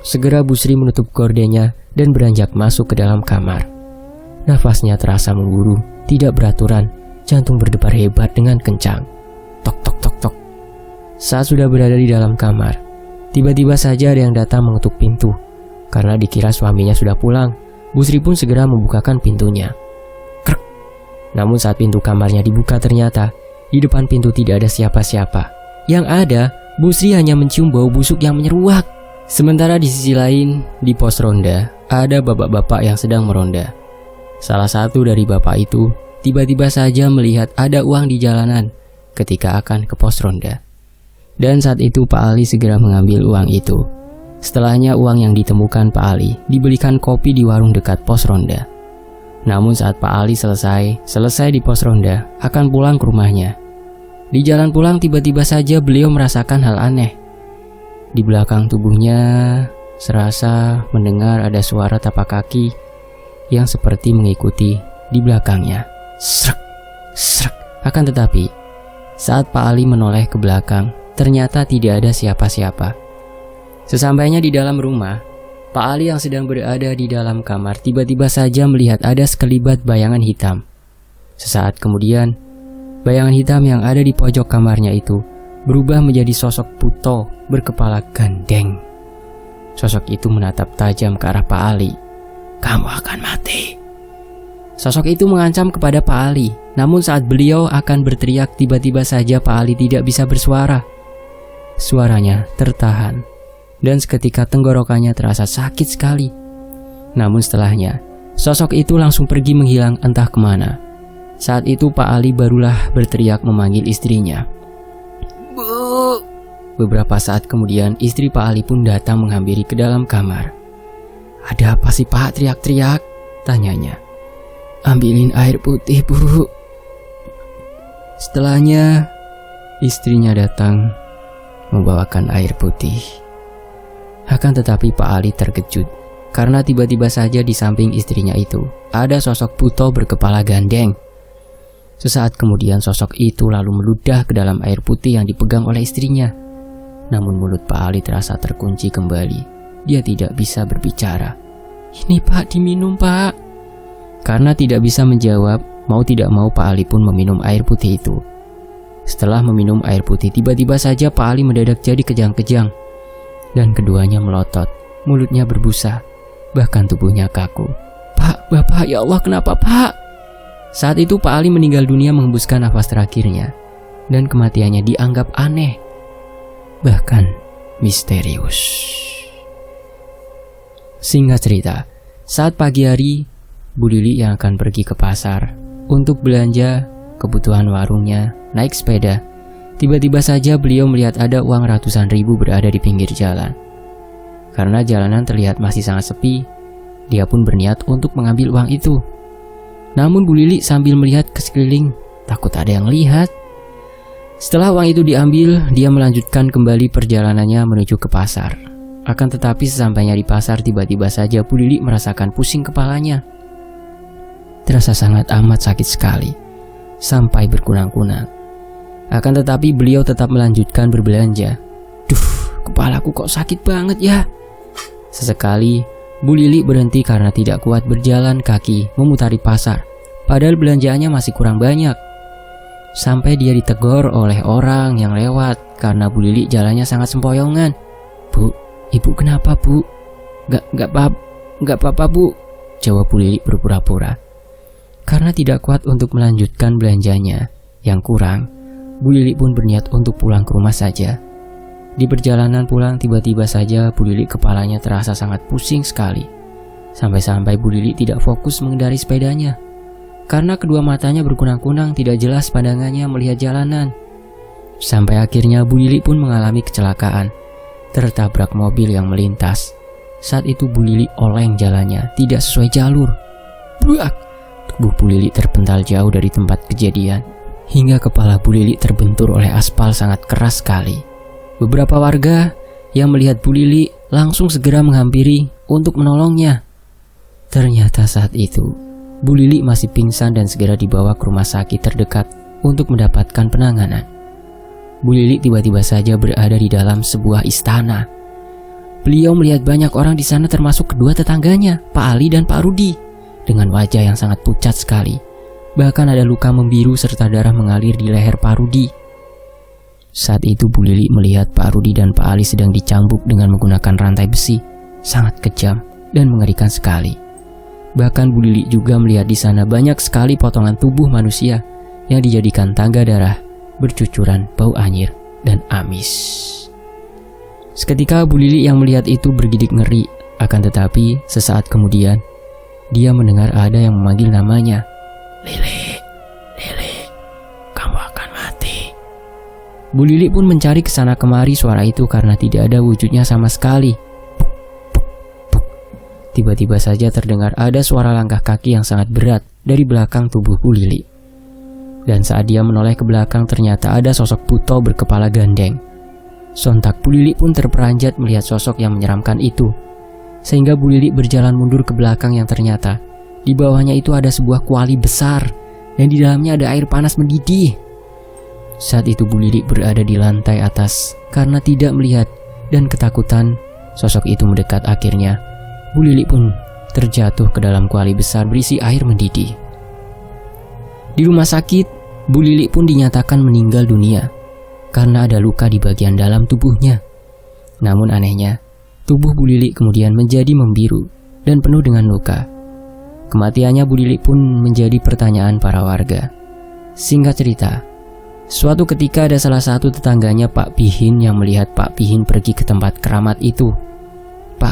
Segera Bu Sri menutup gordennya dan beranjak masuk ke dalam kamar. Nafasnya terasa memburu, tidak beraturan, jantung berdebar hebat dengan kencang. Tok tok tok tok. Saat sudah berada di dalam kamar, tiba-tiba saja ada yang datang mengetuk pintu. Karena dikira suaminya sudah pulang, Bu Sri pun segera membukakan pintunya. Krek. Namun saat pintu kamarnya dibuka ternyata di depan pintu tidak ada siapa-siapa. Yang ada, Bu Sri hanya mencium bau busuk yang menyeruak. Sementara di sisi lain, di pos ronda, ada bapak-bapak yang sedang meronda. Salah satu dari bapak itu tiba-tiba saja melihat ada uang di jalanan ketika akan ke pos ronda. Dan saat itu Pak Ali segera mengambil uang itu. Setelahnya uang yang ditemukan Pak Ali dibelikan kopi di warung dekat pos ronda. Namun saat Pak Ali selesai di pos ronda, akan pulang ke rumahnya. Di jalan pulang tiba-tiba saja beliau merasakan hal aneh. Di belakang tubuhnya serasa mendengar ada suara tapak kaki yang seperti mengikuti di belakangnya. Srek, srek. Akan tetapi, saat Pak Ali menoleh ke belakang, ternyata tidak ada siapa-siapa. Sesampainya di dalam rumah, Pak Ali yang sedang berada di dalam kamar tiba-tiba saja melihat ada sekelibat bayangan hitam. Sesaat kemudian, bayangan hitam yang ada di pojok kamarnya itu berubah menjadi sosok Puto berkepala gandeng. Sosok itu menatap tajam ke arah Pak Ali. "Kamu akan mati." Sosok itu mengancam kepada Pak Ali. Namun saat beliau akan berteriak, tiba-tiba saja Pak Ali tidak bisa bersuara. Suaranya tertahan, dan seketika tenggorokannya terasa sakit sekali. Namun setelahnya, sosok itu langsung pergi menghilang entah kemana. Saat itu Pak Ali barulah berteriak memanggil istrinya. "Bu." Beberapa saat kemudian istri Pak Ali pun datang menghampiri ke dalam kamar. "Ada apa sih Pak, teriak-teriak?" tanyanya. ambilin air putih, Bu." Setelahnya, istrinya datang membawakan air putih. Akan tetapi Pak Ali terkejut karena tiba-tiba saja di samping istrinya itu ada sosok buto berkepala gandeng. Sesaat kemudian sosok itu lalu meludah ke dalam air putih yang dipegang oleh istrinya. Namun mulut Pak Ali terasa terkunci kembali. Dia tidak bisa berbicara. "Ini Pak, diminum Pak." Karena tidak bisa menjawab, mau tidak mau Pak Ali pun meminum air putih itu. Setelah meminum air putih, tiba-tiba saja Pak Ali mendadak jadi kejang-kejang. Dan keduanya melotot, mulutnya berbusa, bahkan tubuhnya kaku. "Pak, Bapak, ya Allah, kenapa Pak?" Saat itu Pak Ali meninggal dunia menghembuskan nafas terakhirnya. Dan kematiannya dianggap aneh, bahkan misterius. Singkat cerita, saat pagi hari, Bu Lili yang akan pergi ke pasar untuk belanja kebutuhan warungnya naik sepeda. Tiba-tiba saja beliau melihat ada uang ratusan ribu berada di pinggir jalan. Karena jalanan terlihat masih sangat sepi, dia pun berniat untuk mengambil uang itu. Namun Bu Lili sambil melihat ke sekeliling, takut ada yang lihat. Setelah uang itu diambil, dia melanjutkan kembali perjalanannya menuju ke pasar. Akan tetapi sesampainya di pasar, tiba-tiba saja Bu Lili merasakan pusing kepalanya. Terasa sangat amat sakit sekali, sampai berkunang-kunang. Akan tetapi beliau tetap melanjutkan berbelanja. "Duh, kepalaku kok sakit banget ya." Sesekali, Bu Lili berhenti karena tidak kuat berjalan kaki memutari pasar. Padahal belanjaannya masih kurang banyak. Sampai dia ditegur oleh orang yang lewat karena Bu Lili jalannya sangat sempoyongan. "Bu, Ibu kenapa Bu?" Gak apa-apa Bu," jawab Bu Lili berpura-pura. Karena tidak kuat untuk melanjutkan belanjanya yang kurang, Bu Lili pun berniat untuk pulang ke rumah saja. Di perjalanan pulang, tiba-tiba saja Bu Lili kepalanya terasa sangat pusing sekali. Sampai-sampai Bu Lili tidak fokus mengendari sepedanya. Karena kedua matanya berkunang-kunang, tidak jelas pandangannya melihat jalanan. Sampai akhirnya Bu Lili pun mengalami kecelakaan, tertabrak mobil yang melintas. Saat itu Bu Lili oleng jalannya, tidak sesuai jalur. Buak! Tubuh Bu Lili terpental jauh dari tempat kejadian, hingga kepala Bu Lili terbentur oleh aspal sangat keras sekali. Beberapa warga yang melihat Bu Lili langsung segera menghampiri untuk menolongnya. Ternyata saat itu Bu Lili masih pingsan dan segera dibawa ke rumah sakit terdekat untuk mendapatkan penanganan. Bu Lili tiba-tiba saja berada di dalam sebuah istana. Beliau melihat banyak orang di sana, termasuk kedua tetangganya, Pak Ali dan Pak Rudi, dengan wajah yang sangat pucat sekali. Bahkan ada luka membiru serta darah mengalir di leher Pak Rudi. Saat itu Bu Lili melihat Pak Rudi dan Pak Ali sedang dicambuk dengan menggunakan rantai besi. Sangat kejam dan mengerikan sekali. Bahkan Bu Lili juga melihat di sana banyak sekali potongan tubuh manusia yang dijadikan tangga darah, bercucuran bau anyir dan amis. Seketika Bu Lili yang melihat itu bergidik ngeri. Akan tetapi sesaat kemudian dia mendengar ada yang memanggil namanya. Lili, Lili, kamu akan mati. Bu Lili pun mencari kesana kemari suara itu karena tidak ada wujudnya sama sekali. Puk, puk, puk. Tiba-tiba saja terdengar ada suara langkah kaki yang sangat berat dari belakang tubuh Bu Lili. Dan saat dia menoleh ke belakang, ternyata ada sosok buto berkepala gandeng. Sontak Bu Lili pun terperanjat melihat sosok yang menyeramkan itu. Sehingga Bu Lili berjalan mundur ke belakang yang ternyata di bawahnya itu ada sebuah kuali besar dan di dalamnya ada air panas mendidih. Saat itu Bu Lili berada di lantai atas karena tidak melihat dan ketakutan sosok itu mendekat. Akhirnya Bu Lili pun terjatuh ke dalam kuali besar berisi air mendidih. Di rumah sakit, Bu Lili pun dinyatakan meninggal dunia karena ada luka di bagian dalam tubuhnya. Namun anehnya, tubuh Bu Lili kemudian menjadi membiru dan penuh dengan luka. Kematiannya Bu Lili pun menjadi pertanyaan para warga. Singkat cerita, suatu ketika ada salah satu tetangganya Pak Pihin yang melihat Pak Pihin pergi ke tempat keramat itu. Pak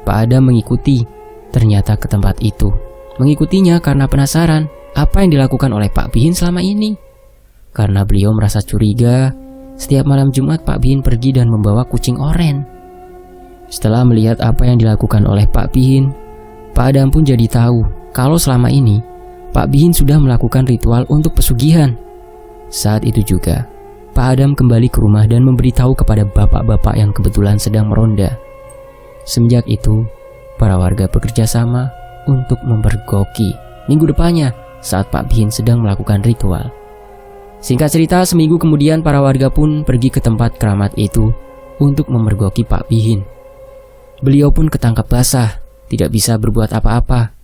Adam mengikuti ternyata ke tempat itu. Mengikutinya karena penasaran apa yang dilakukan oleh Pak Pihin selama ini. Karena beliau merasa curiga, setiap malam Jumat Pak Pihin pergi dan membawa kucing oren. Setelah melihat apa yang dilakukan oleh Pak Pihin, Pak Adam pun jadi tahu kalau selama ini Pak Bihin sudah melakukan ritual untuk pesugihan. Saat itu juga Pak Adam kembali ke rumah dan memberitahu kepada bapak-bapak yang kebetulan sedang meronda. Semenjak itu, para warga bekerja sama untuk memergoki minggu depannya saat Pak Bihin sedang melakukan ritual. Singkat cerita, seminggu kemudian para warga pun pergi ke tempat keramat itu untuk memergoki Pak Bihin. Beliau pun ketangkap basah, tidak bisa berbuat apa-apa.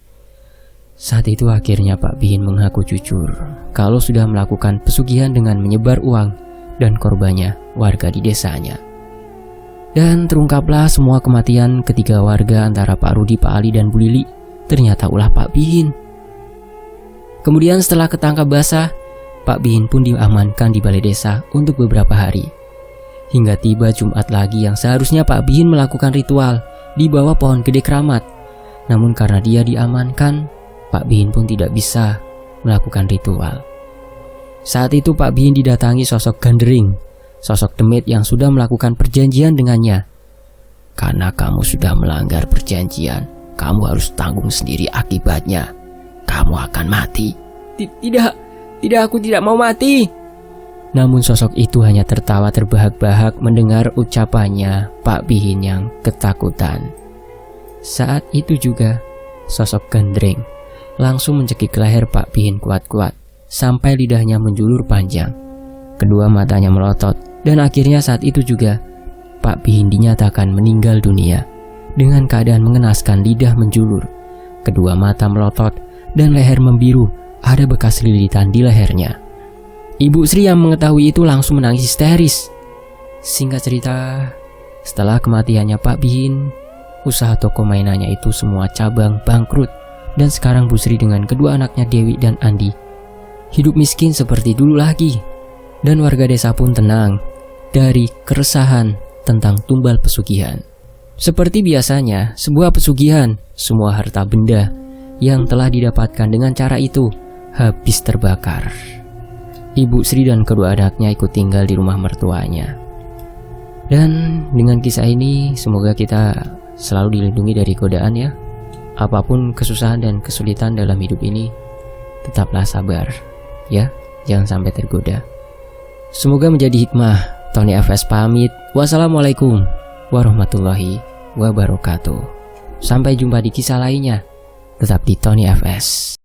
Saat itu akhirnya Pak Bihin mengaku jujur kalau sudah melakukan pesugihan dengan menyebar uang dan korbannya warga di desanya. Dan terungkaplah semua kematian ketiga warga antara Pak Rudi, Pak Ali, dan Bu Lili ternyata ulah Pak Bihin. Kemudian setelah ketangkap basah, Pak Bihin pun diamankan di balai desa untuk beberapa hari. Hingga tiba Jumat lagi yang seharusnya Pak Bihin melakukan ritual di bawah pohon gede keramat. Namun karena dia diamankan, Pak Bihin pun tidak bisa melakukan ritual. Saat itu Pak Bihin didatangi sosok Gandering, sosok demit yang sudah melakukan perjanjian dengannya. Karena kamu sudah melanggar perjanjian, kamu harus tanggung sendiri akibatnya. Kamu akan mati. Tidak, aku tidak mau mati. Namun sosok itu hanya tertawa terbahak-bahak mendengar ucapannya Pak Bihin yang ketakutan. Saat itu juga sosok Gandring langsung mencekik leher Pak Bihin kuat-kuat sampai lidahnya menjulur panjang. Kedua matanya melotot dan akhirnya saat itu juga Pak Bihin dinyatakan meninggal dunia dengan keadaan mengenaskan lidah menjulur, kedua mata melotot dan leher membiru, ada bekas lilitan di lehernya. Ibu Sri yang mengetahui itu langsung menangis histeris. Singkat cerita, setelah kematiannya Pak Bihin, usaha toko mainannya itu semua cabang bangkrut. Dan sekarang Bu Sri dengan kedua anaknya Dewi dan Andi hidup miskin seperti dulu lagi. Dan warga desa pun tenang dari keresahan tentang tumbal pesugihan. Seperti biasanya, sebuah pesugihan, semua harta benda yang telah didapatkan dengan cara itu habis terbakar. Ibu Sri dan kedua anaknya ikut tinggal di rumah mertuanya. Dan dengan kisah ini semoga kita selalu dilindungi dari godaan ya. Apapun kesusahan dan kesulitan dalam hidup ini, tetaplah sabar ya, jangan sampai tergoda. Semoga menjadi hikmah. Tony FS pamit. Wassalamualaikum warahmatullahi wabarakatuh. Sampai jumpa di kisah lainnya. Tetap di Tony FS.